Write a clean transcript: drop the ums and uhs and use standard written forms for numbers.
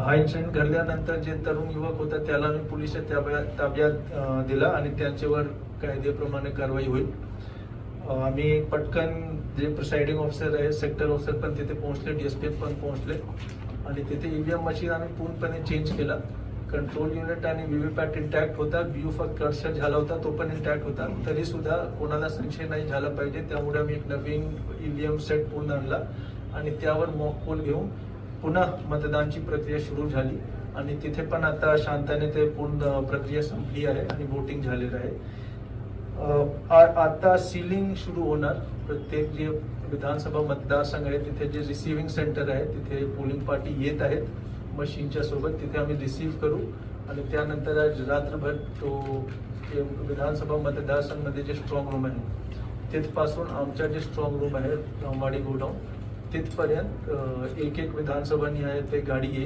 हा इन्सिडेंट घडल्यानंतर जे तरुण युवक होता त्याला मी पोलीस ताब्यात दिला आणि त्यांच्यावर कायद्याप्रमाणे कारवाई होईल. आम्ही पटकन जे प्रिसाइडिंग ऑफिसर आहे, सेक्टर ऑफिसर पण तिथे पोहोचले, DSP पण पोहोचले आणि तिथे EVM मशीन आम्ही पूर्णपणे चेंज केला. कंट्रोल युनिट आणि VVPAT इंटॅक्ट होता. BU फक्त कटशट झाला होता, तो पण इंटॅक्ट होता. तरी सुद्धा कोणाला संशय नाही झाला पाहिजे, त्यामुळे आम्ही एक नवीन EVM सेट पूर्ण आणला आणि त्यावर मॉक पोल घेऊन पुन्हा मतदानची प्रक्रिया सुरू झाली आणि तिथे पण आता शांततेने ते पूर्ण प्रक्रिया संपली आहे आणि वोटिंग झालेलं आहे. आता सीलिंग सुरू होणार. प्रत्येक जे विधानसभा मतदारसंघ आहे तिथे जे रिसिव्हिंग सेंटर आहे तिथे पोलिंग पार्टी येत आहेत मशीनच्या सोबत. तिथे आम्ही रिसीव्ह करू आणि त्यानंतर आज रात्रभर तो विधानसभा मतदारसंघमध्ये जे स्ट्रॉंग रूम आहे तिथपासून आमच्या जे स्ट्रॉंग रूम आहे रामवाडी गोडाऊन तिथपर्यंत एक विधानसभा निहाय ते गाडी येईल.